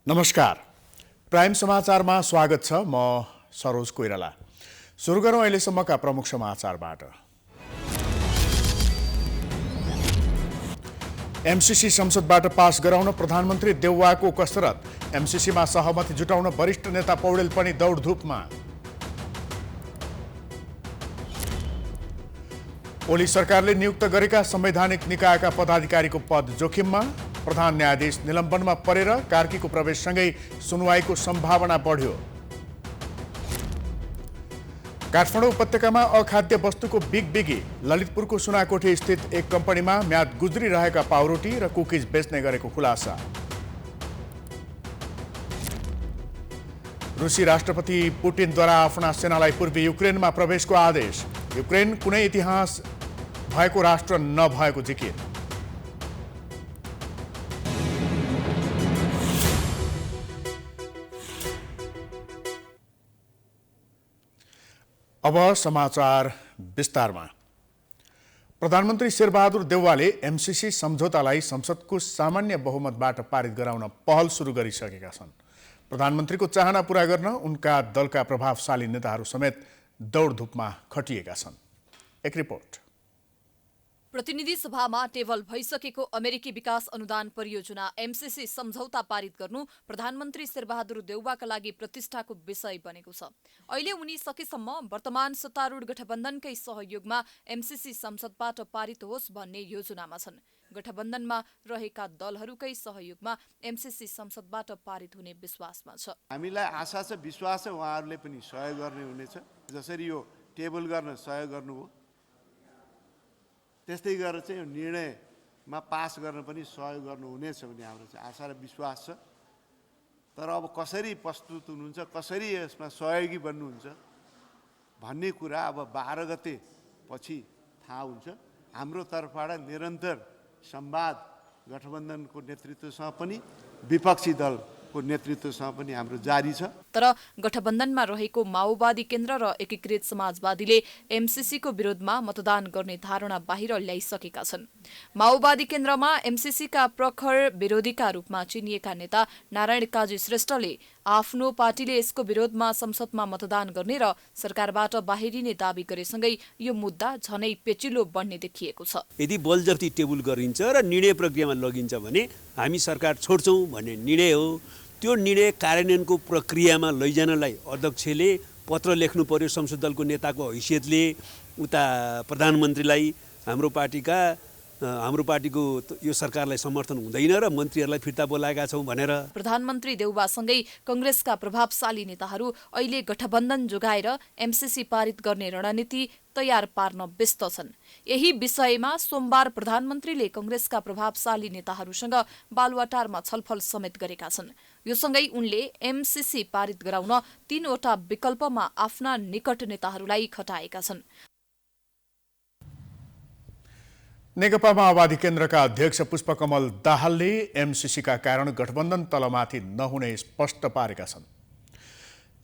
नमस्कार, प्राइम समाचारमा स्वागत छ। म सरोज कोइराला। सुरु गरौँ अहिलेसम्मका प्रमुख समाचारबाट। एमसीसी संसदबाट पास गराउन प्रधानमन्त्री देउवाको कसरत। एमसीसीमा सहमति जुटाउन वरिष्ठ नेता पौडेल पनि दौडधुपमा। ओली सरकारले नियुक्त गरेका संवैधानिक निकायका पदाधिकारीको पद जोखिममा। प्रधान न्यायाधीश निलम्बनमा परेर कार्कीको प्रवेशसँगै सुनवाईको सम्भावना बढ्यो। काठमाडौँ उपत्यकामा अखाद्य वस्तुको बिगबिगी। ललितपुरको सुनाकोठी स्थित एक कम्पनीमा म्याद गुज्रिरहेका पाउरोटी र कुकिज बेच्ने गरेको खुलासा। रुसी राष्ट्रपति पुटिनद्वारा आफ्ना सेनालाई पूर्वी युक्रेनमा प्रवेशको आदेश। युक्रेन कुनै इतिहास भएको राष्ट्र नभएको जिकिर। अब समाचार विस्तारमा। प्रधानमन्त्री शेरबहादुर देउवाले एमसीसी सम्झौतालाई संसदको सामान्य बहुमतबाट पारित गराउन पहल सुरु गरिसकेका छन्। प्रधानमन्त्रीको चाहना पूरा गर्न उनका दलका प्रभावशाली नेताहरू समेत दौडधुपमा खटिएका छन्। एक रिपोर्ट। प्रतिनिधि सभामा टेबल भइसकेको अमेरिकी विकास अनुदान परियोजना एमसीसी सम्झौता पारित गर्नु प्रधानमन्त्री शेरबहादुर देउवाका लागि प्रतिष्ठाको विषय बनेको छ। अहिले उनी सकेसम्म वर्तमान सत्तारूढ गठबन्धनकै सहयोगमा एमसीसी संसदबाट पारित होस् भन्ने योजनामा छन्। गठबन्धनमा रहेका दलहरूकै सहयोगमा एमसीसी संसदबाट पारित हुने विश्वासमा छ। हामीलाई आशा छ, विश्वास छ उहाँहरूले पनि सहयोग गर्ने हुनेछ। जसरी यो टेबल गर्न सहयोग गर्नुभयो, त्यस्तै गरेर चाहिँ यो निर्णयमा पास गर्न पनि सहयोग गर्नुहुनेछ भन्ने हाम्रो चाहिँ आशा र विश्वास छ। तर अब कसरी प्रस्तुत हुनुहुन्छ, कसरी यसमा सहयोगी बन्नुहुन्छ भन्ने कुरा अब 12 गते पछि थाहा हुन्छ। हाम्रो तर्फबाट निरन्तर संवाद गठबन्धनको नेतृत्वसँग पनि विपक्षी दलको नेतृत्वसँग पनि हाम्रो जारी छ। तर गठबन्धनमा रहेको माओवादी केन्द्र र एकीकृत समाजवादीले एमसीसीको विरोधमा मतदान गर्ने धारणा बाहिर ल्याइसकेका छन्। माओवादी केन्द्रमा एमसीसीका प्रखर विरोधीका रूपमा चिनिएका नेता नारायण काजी श्रेष्ठले आफ्नो पार्टीले यसको विरोधमा संसदमा मतदान गर्ने र सरकारबाट बाहिरिने दावी गरेसँगै यो मुद्दा झनै पेचिलो बन्ने देखिएको छ। यदि बलजफ्ती टेबल गरिन्छ र निर्णय प्रक्रियामा लगिन्छ भने हामी सरकार छोड्छौँ भन्ने निर्णय हो। त्यो निर्णय कार्यान्वयनको प्रक्रियामा लैजानलाई अध्यक्षले पत्र लेख्नु पर्यो संसद दलको नेताको हैसियतले उता प्रधानमन्त्रीलाई। हाम्रो पार्टीको यो सरकारलाई समर्थन हुँदैन र मन्त्रीहरूलाई फिर्ता बोलाएका छौँ भनेर। प्रधानमन्त्री देउवासँगै कंग्रेसका प्रभावशाली नेताहरू अहिले गठबन्धन जोगाएर एमसीसी पारित गर्ने रणनीति तयार पार्न व्यस्त छन्। यही विषयमा सोमबार प्रधानमन्त्रीले कंग्रेसका प्रभावशाली नेताहरूसँग बालुवाटारमा छलफल समेत गरेका छन्। यो सँगै उनले एमसीसी पारित गराउन 3वटा विकल्पमा आफ्ना निकट नेताहरूलाई खटाएका छन्। नेकपा माओवादी केन्द्रका अध्यक्ष पुष्पकमल दाहालले एमसीसीका कारण गठबन्धन तलमाथि नहुने स्पष्ट पारेका छन्।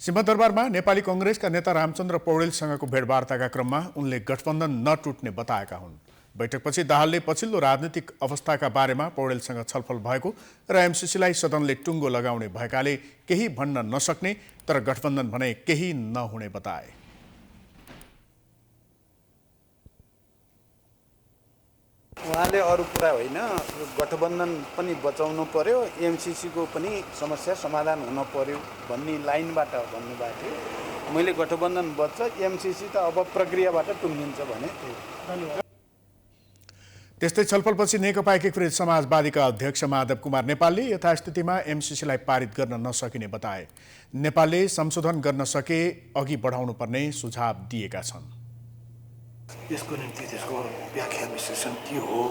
सिंहदरबारमा नेपाली कंग्रेसका नेता रामचन्द्र पौडेलसँगको भेटवार्ताका क्रममा उनले गठबन्धन नटुट्ने बताएका हुन्। बैठकपछि दाहालले पछिल्लो राजनीतिक अवस्थाका बारेमा पौडेलसँग छलफल भएको र एमसीसीलाई सदनले टुङ्गो लगाउने भएकाले केही भन्न नसक्ने तर गठबन्धन भने केही नहुने बताए। उहाँले अरू कुरा होइन, गठबन्धन पनि बचाउनु पर्यो, एमसीसीको पनि समस्या समाधान हुन पर्यो भन्ने लाइनबाट भन्नुभएको थियो। मैले गठबन्धन बच्छ, एमसीसी त अब प्रक्रियाबाट टुङ्गिन्छ भने। त्यस्तै छलफलपछि नेकपा एकीकृत समाजवादीका अध्यक्ष माधव कुमार नेपालले यथास्थितिमा एमसीसीलाई पारित गर्न नसकिने बताए। नेपालले संशोधन गर्न सके अघि बढाउनु पर्ने सुझाव दिएका छन्। यसको निम्ति त्यसको व्याख्या विश्लेषण के हो,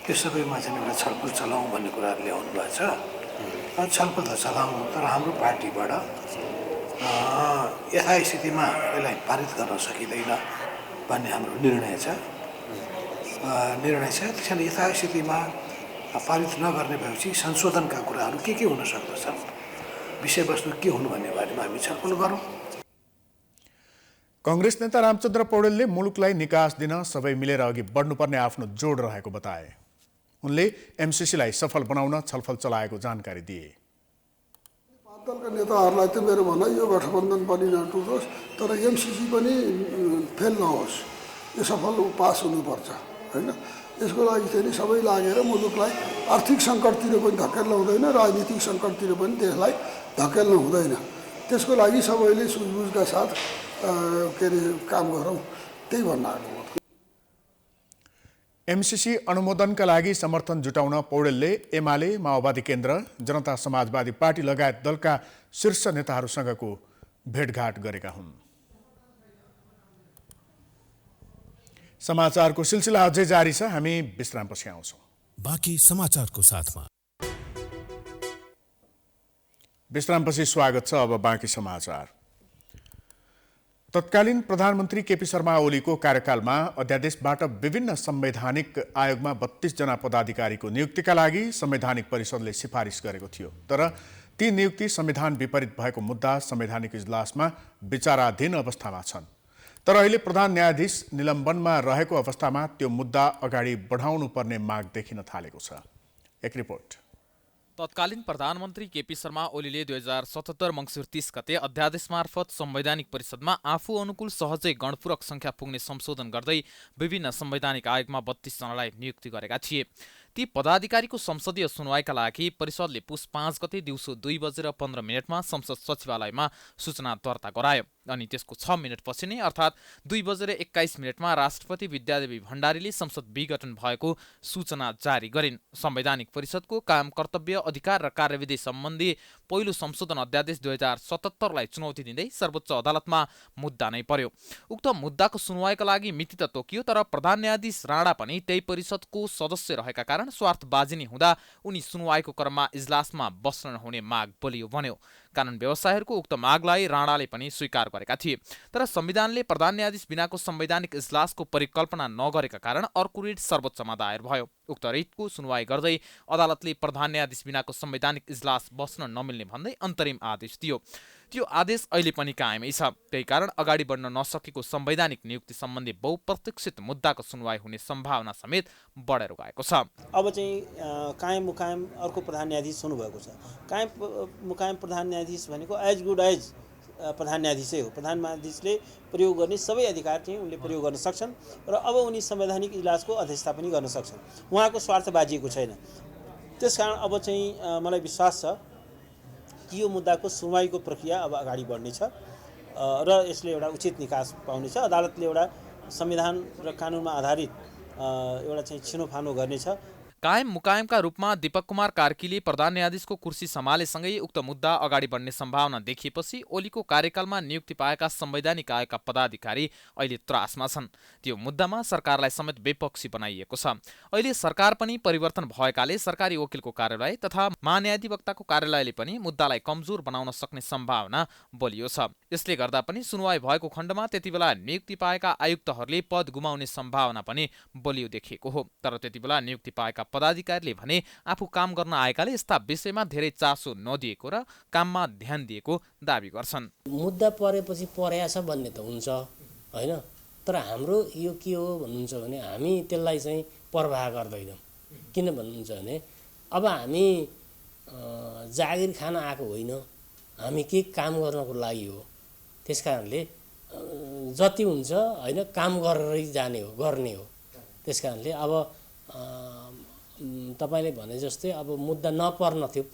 त्यो सबैमा चाहिँ एउटा छलफल चलाउँ भन्ने कुराहरू ल्याउनु भएको छ। छलफल त चलाउँ, तर हाम्रो पार्टीबाट यथास्थितिमा यसलाई पारित गर्न सकिँदैन भन्ने हाम्रो निर्णय छ। त्यसैले यथास्थितिमा पारित नगर्ने भएपछि संशोधनका कुराहरू के हुन सक्दछन्, विषयवस्तु के हुनु भन्ने बारेमा हामी छलफल गरौँ। कंग्रेस नेता रामचन्द्र पौडेलले मुलुकलाई निकास दिन सबै मिलेर अघि बढ्नुपर्ने आफ्नो जोड रहेको बताए। उनले एमसीसीलाई सफल बनाउन छलफल चलाएको जानकारी दिए। दलका नेताहरूलाई त मेरो भनाइ यो गठबन्धन पनि नटुटोस्, तर एमसिसी पनि फेल नहोस्, यो सफल पास हुनुपर्छ होइन। यसको लागि चाहिँ सबै लागेर मुलुकलाई आर्थिक सङ्कटतिर पनि धकेल्न हुँदैन, राजनीतिक सङ्कटतिर पनि देशलाई धकेल्न हुँदैन। त्यसको लागि सबैले सुझबुझका साथ के अरे काम गरौँ, त्यही भन्न आएको। एमसिसी अनुमोदनका लागि समर्थन जुटाउन पौडेलले एमाले, माओवादी केन्द्र, जनता समाजवादी पार्टी लगायत दलका शीर्ष नेताहरूसँगको भेटघाट गरेका हुन्। समाचारको सिलसिला अझै जारी छ, हामी विश्रामपछि आउँछौँ। बाँकी समाचारको साथमा विश्रामपछि स्वागत छ। अब बाँकी समाचार। तत्कालीन प्रधानमन्त्री केपी शर्मा ओलीको कार्यकालमा अध्यादेशबाट विभिन्न संवैधानिक आयोगमा 32 जना पदाधिकारीको नियुक्तिका लागि संवैधानिक परिषदले सिफारिस गरेको थियो। तर ती नियुक्ति संविधान विपरीत भएको मुद्दा संवैधानिक इजलासमा विचाराधीन अवस्थामा छन्। तर अहिले प्रधान न्यायाधीश निलम्बनमा रहेको अवस्थामा त्यो मुद्दा अगाडि बढाउनु पर्ने माग देखिन थालेको छ। एक रिपोर्ट। तत्कालीन प्रधानमन्त्री केपी शर्मा ओलीले 2077 मङ्सिर 30 गते अध्यादेश मार्फत संवैधानिक परिषदमा आफू अनुकूल सहजै गणपूरक संख्या पुग्ने संशोधन गर्दै विभिन्न संवैधानिक आयोगमा 32 जनालाई नियुक्ति गरेका थिए। ती पदाधिकारीको संसदीय सुनवाईका लागि परिषदले पुस 5 गते दिउँसो 2:15 संसद सचिवालयमा सूचना दर्ता गरायो। अनि त्यसको 6 मिनटपछि नै अर्थात् 2:21 राष्ट्रपति विद्यादेवी भण्डारीले संसद विघटन भएको सूचना जारी गरिन्। संवैधानिक परिषदको काम कर्तव्य, अधिकार र कार्यविधि सम्बन्धी पहिलो संशोधन अध्यादेश 2077लाई चुनौती दिँदै सर्वोच्च अदालतमा मुद्दा नै पर्यो। उक्त मुद्दाको सुनवाईका लागि मिति त तोकियो, तर प्रधान न्यायाधीश राणा पनि त्यही परिषदको सदस्य रहेका कारण स्वार्थबाजी नै हुँदा उनी सुनवाईको क्रममा इजलासमा बस्न नहुने माग बलियो बन्यो। कानुन व्यवसायीहरूको उक्त मागलाई राणाले पनि स्वीकार गरेका थिए। तर संविधानले प्रधान न्यायाधीश बिनाको संवैधानिक इजलासको परिकल्पना नगरेका कारण अर्को रिट सर्वोच्चमा दायर भयो। उक्त रिटको सुनवाई गर्दै अदालतले प्रधान न्यायाधीश बिनाको संवैधानिक इजलास बस्न नमिल्ने भन्दै अन्तरिम आदेश दियो। त्यो आदेश अहिले पनि कायमै छ। त्यही कारण अगाडि बढ्न नसकेको संवैधानिक नियुक्ति सम्बन्धी बहुप्रतीक्षित मुद्दाको सुनवाई हुने सम्भावना समेत बढेर गएको छ। अब चाहिँ कायम मुकायम अर्को प्रधान न्यायाधीश हुनुभएको छ। कायम मुकायम प्रधान न्यायाधीश भनेको एज गुड एज प्रधान न्यायाधीशै हो। प्रधान न्यायाधीशले प्रयोग गर्ने सबै अधिकार चाहिँ उनले प्रयोग गर्न सक्छन् र अब उनी संवैधानिक इजलासको अध्यक्षता पनि गर्न सक्छन्। उहाँको स्वार्थ बाजिएको छैन। त्यसकारण अब चाहिँ मलाई विश्वास छ कि यो मुद्दाको सुनवाईको प्रक्रिया अब अगाडि बढ्नेछ र यसले एउटा उचित निकास पाउनेछ। अदालतले एउटा संविधान र कानुनमा आधारित एउटा चाहिँ छिनोफानो गर्नेछ। कायम मुकायमका रूपमा दीपक कुमार कार्कीले प्रधान न्यायाधीशको कुर्सी सम्हालेसँगै उक्त मुद्दा अगाडि बढ्ने सम्भावना देखिएपछि ओलीको कार्यकालमा नियुक्ति पाएका संवैधानिक आयोगका पदाधिकारी अहिले त्रासमा छन्। त्यो मुद्दामा सरकारलाई समेत विपक्षी बनाइएको छ। अहिले सरकार पनि परिवर्तन भएकाले सरकारी वकिलको कार्यालय तथा महान्यायाधिवक्ताको कार्यालयले पनि मुद्दालाई कमजोर बनाउन सक्ने सम्भावना बलियो छ। यसले गर्दा पनि सुनवाई भएको खण्डमा त्यतिबेला नियुक्ति पाएका आयुक्तहरूले पद गुमाउने सम्भावना पनि बलियो देखिएको हो। तर त्यतिबेला नियुक्ति पाएका पदाधिकारीले भने आफू काम गर्न आएकाले यस्ता विषयमा धेरै चासो नदिएको र काममा ध्यान दिएको दाबी गर्छन्। मुद्दा परेपछि पर्याछ भन्ने त हुन्छ होइन, तर हाम्रो यो के हो भन्नुहुन्छ भने हामी त्यसलाई चाहिँ प्रवाह गर्दैनौँ। किन भन्नुहुन्छ भने अब हामी जागिर खान आएको होइन, हामी के काम गर्नको लागि हो। त्यस कारणले जति हुन्छ होइन काम गरेरै जाने हो, गर्ने हो। त्यस कारणले अब तपाईले भने जस्तै अब मुद्दा नपर्न थियो,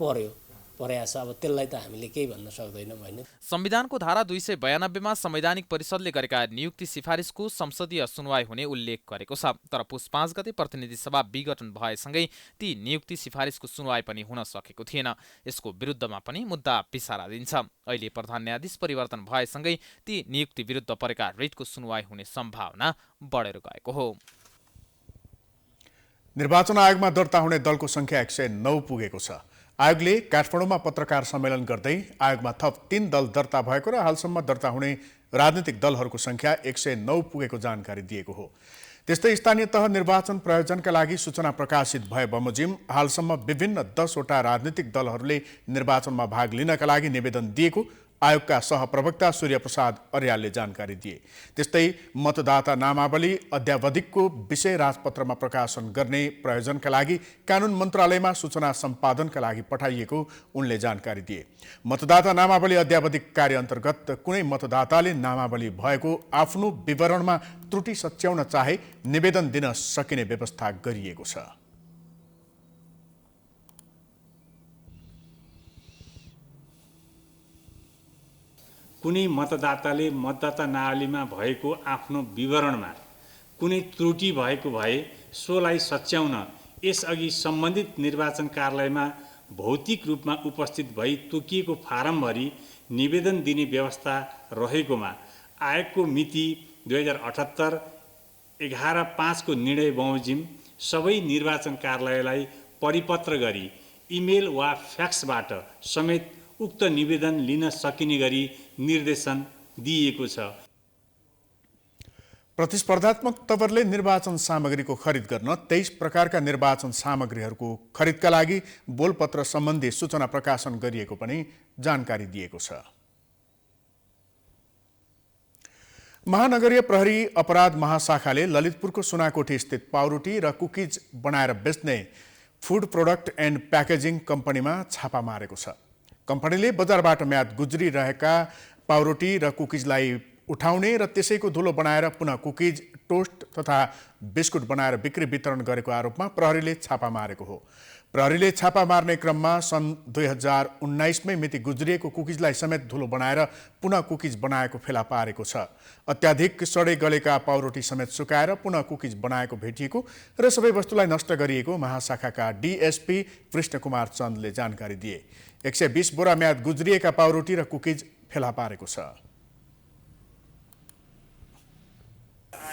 पर्याछ, अब त्यसलाई त हामीले केही भन्न सक्दैनौँ होइन। संविधानको धारा 292 मा संवैधानिक परिषदले गरेका नियुक्ति सिफारिसको संसदीय सुनवाई हुने उल्लेख गरेको छ। तर पुस 5 गते प्रतिनिधि सभा विघटन भएसँगै ती नियुक्ति सिफारिसको सुनवाई पनि हुन सकेको थिएन। यसको विरुद्धमा पनि मुद्दा विचाराधीन छ। अहिले प्रधान न्यायाधीश परिवर्तन भएसँगै ती नियुक्ति विरुद्ध परेका रिटको सुनवाई हुने सम्भावना बढेर गएको हो। निर्वाचन आयोगमा दर्ता हुने दलको संख्या 109 पुगेको छ। आयोगले काठमाडौँमा पत्रकार सम्मेलन गर्दै आयोगमा थप 3 दल दर्ता भएको र हालसम्म दर्ता हुने राजनीतिक दलहरूको संख्या 109 पुगेको जानकारी दिएको हो। त्यस्तै स्थानीय तह निर्वाचन प्रयोजनका लागि सूचना प्रकाशित भए बमोजिम हालसम्म विभिन्न 10 वटा राजनीतिक दलहरूले निर्वाचनमा भाग लिनका लागि निवेदन दिएको आयोगका सहप्रवक्ता सूर्यप्रसाद अर्यालले जानकारी दिए। त्यस्तै मतदाता नामावली अद्यावधिकको विषय राजपत्रमा प्रकाशन गर्ने प्रयोजनका लागि कानुन मन्त्रालयमा सूचना सम्पादनका लागि पठाइएको उनले जानकारी दिए। मतदाता नामावली अद्यावधिक कार्य अन्तर्गत कुनै मतदाताले नामावली भएको आफ्नो विवरणमा त्रुटि सच्याउन चाहे निवेदन दिन सकिने व्यवस्था गरिएको छ। कुनै मतदाताले मतदाता नावलीमा भएको आफ्नो विवरणमा कुनै त्रुटि भएको भए सोलाई सच्याउन यसअघि सम्बन्धित निर्वाचन कार्यालयमा भौतिक रूपमा उपस्थित भई तोकिएको फारम भरी निवेदन दिने व्यवस्था रहेकोमा आयोगको मिति 2078 11/5 को निर्णय बमोजिम सबै निर्वाचन कार्यालयलाई परिपत्र गरी इमेल वा फ्याक्सबाट समेत उक्त निवेदन लिन सकिने गरी निर्देशन दिइएको छ। प्रतिस्पर्धात्मक तवरले निर्वाचन सामग्रीको खरिद गर्न 23 प्रकारका निर्वाचन सामग्रीहरूको खरिदका लागि बोलपत्र सम्बन्धी सूचना प्रकाशन गरिएको पनि जानकारी दिएको छ। महानगरीय प्रहरी अपराध महाशाखाले ललितपुरको सुनाकोठी स्थित पाउरोटी र कुकिज बनाएर बेच्ने फुड प्रोडक्ट एन्ड प्याकेजिङ कम्पनीमा छापा मारेको छ। कम्पनीले बजारबाट म्याद गुज्रिरहेका पाउरोटी र कुकिजलाई उठाउने र त्यसैको धुलो बनाएर पुनः कुकिज, टोस्ट तथा बिस्कुट बनाएर बिक्री वितरण गरेको आरोपमा प्रहरीले छापा मारेको हो। प्रहरीले छापा मार्ने क्रममा सन् 2019मै मिति गुज्रिएको कुकिजलाई समेत धुलो बनाएर पुनः कुकिज बनाएको फेला पारेको छ। अत्याधिक सडे गलेका पाउरोटी समेत सुकाएर पुनः कुकिज बनाएको भेटिएको र सबै वस्तुलाई नष्ट गरिएको महाशाखाका डीएसपी कृष्णकुमार चन्दले जानकारी दिए। 120 बोरा म्याद गुज्रिएका पाउरोटी र कुकिज फेला पारेको छ।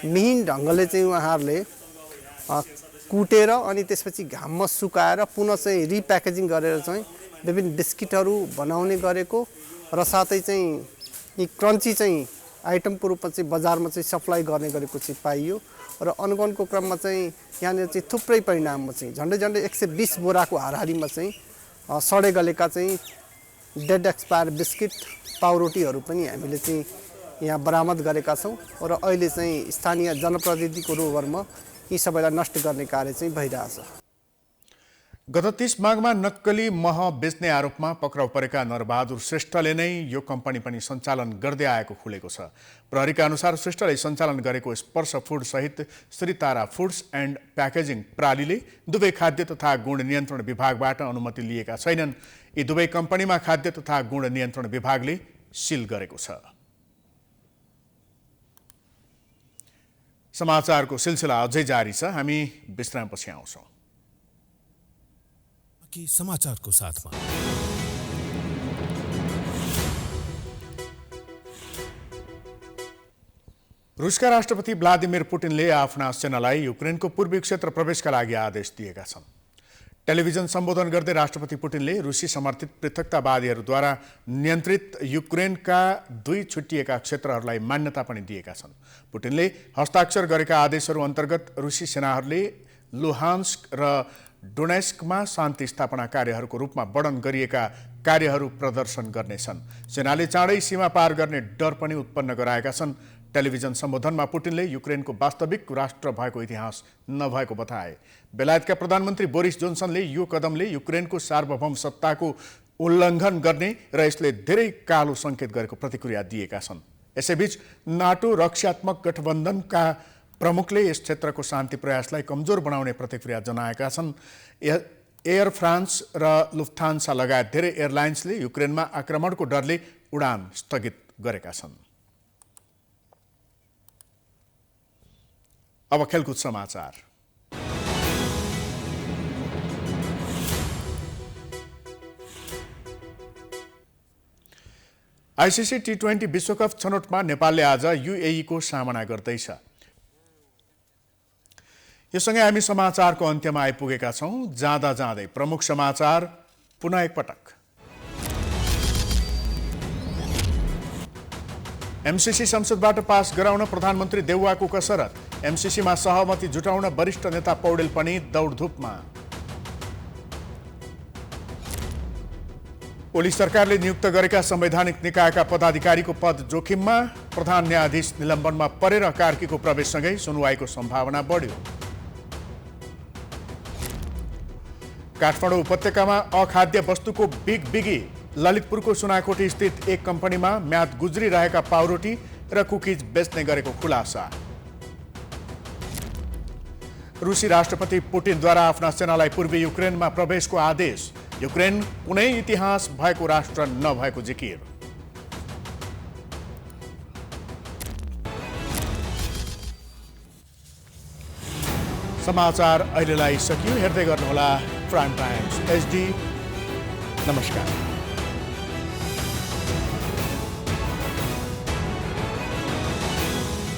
मिहिन ढङ्गले चाहिँ उहाँहरूले कुटेर अनि त्यसपछि घाममा सुकाएर पुनः चाहिँ रिप्याकेजिङ गरेर चाहिँ विभिन्न बिस्किटहरू बनाउने गरेको र साथै चाहिँ यी क्रन्ची चाहिँ आइटमको रूपमा चाहिँ बजारमा चाहिँ सप्लाई गर्ने गरेको चाहिँ पाइयो र अनुगमनको क्रममा चाहिँ यहाँनिर चाहिँ थुप्रै परिणाममा चाहिँ झन्डै 120 बोराको हाराहारीमा चाहिँ सडे गलेका चाहिँ डेड एक्सपायर बिस्किट पाउरोटीहरू पनि हामीले चाहिँ यहाँ बरामद गरेका छौँ र अहिले चाहिँ स्थानीय जनप्रतिनिधिको रोगरमा यी सबैलाई नष्ट गर्ने कार्य चाहिँ भइरहेछ। गत 30 माघमा नक्कली मह बेच्ने आरोपमा पक्राउ परेका नरबहादुर श्रेष्ठले नै यो कम्पनी पनि सञ्चालन गर्दै आएको खुलेको छ। प्रहरीका अनुसार श्रेष्ठले सञ्चालन गरेको स्पर्श फुड सहित श्रीतारा फुड्स एन्ड प्याकेजिङ प्रालीले दुवै खाद्य तथा गुण नियन्त्रण विभागबाट अनुमति लिएका छैनन्। यी दुवै कम्पनीमा खाद्य तथा गुण नियन्त्रण विभागले सिल गरेको छ। समाचारको सिलसिला अझै जारी छ। हामी विश्रामपछि आउँछौँ। समाचारको साथमा रुसका राष्ट्रपति भ्लादिमिर पुटिनले आफ्ना सेनालाई युक्रेनको पूर्वी क्षेत्र प्रवेशका लागि आदेश दिएका छन्। टेलिभिजन सम्बोधन गर्दै राष्ट्रपति पुटिनले रुसी समर्थित पृथकतावादीहरूद्वारा नियन्त्रित युक्रेनका 2 छुट्टिएका क्षेत्रहरूलाई मान्यता पनि दिएका छन्। पुटिनले हस्ताक्षर गरेका आदेशहरू अन्तर्गत रुसी सेनाहरूले लुहान्स्क र डोनेस्कमा शान्ति स्थापना कार्यहरूको रूपमा वर्णन गरिएका कार्यहरू प्रदर्शन गर्नेछन्। सेनाले चाँडै सीमा पार गर्ने डर पनि उत्पन्न गराएका छन्। टेलिभिजन सम्बोधनमा पुटिनले युक्रेनको वास्तविक राष्ट्र भएको इतिहास नभएको बताए। बेलायतका प्रधानमन्त्री बोरिस जोन्सनले यो कदमले युक्रेनको सार्वभौम सत्ताको उल्लङ्घन गर्ने र यसले धेरै कालो सङ्केत गरेको प्रतिक्रिया दिएका छन्। यसैबीच नाटो रक्षात्मक गठबन्धनका प्रमुखले यस क्षेत्रको शान्ति प्रयासलाई कमजोर बनाउने प्रतिक्रिया जनाएका छन्। एयर फ्रान्स र लुफ्थान्सा लगायत धेरै एयरलाइन्सले युक्रेनमा आक्रमणको डरले उडान स्थगित गरेका छन्। अब खेलकुद समाचार। आइसिसी टी20 विश्वकप छनौटमा नेपालले आज युएई को सामना गर्दैछ। यो सँगै हामी समाचारको अन्त्यमा आइपुगेका छौं। जाँदा जाँदै प्रमुख समाचार पुनः एकपटक। एमसीसी संसदबाट पास गराउन प्रधानमन्त्री देउवाको कसरत। एमसीसीमा सहमति जुटाउन वरिष्ठ नेता पौडेल पनि दौडधुपमा। ओली सरकारले नियुक्त गरेका संवैधानिक निकायका पदाधिकारीको पद जोखिममा, प्रधान न्यायाधीश निलम्बनमा परेर कार्कीको प्रवेशसँगै सुनवाईको सम्भावना बढ्यो। काठमाडौँ उपत्यकामा अखाद्य वस्तुको बिग बिगी, ललितपुरको सुनाकोटी स्थित एक कम्पनीमा म्याद गुज्रिरहेका पाउरोटी र कुकिज बेच्ने गरेको खुलासा। रुसी राष्ट्रपति पुटिनद्वारा आफ्ना सेनालाई पूर्वी युक्रेनमा प्रवेशको आदेश, युक्रेन कुनै इतिहास भएको राष्ट्र नभएको जिकिर। समाचार अहिलेलाई सकियो। हेर्दै गर्नुहोला प्राइम टाइम्स HD। नमस्कार।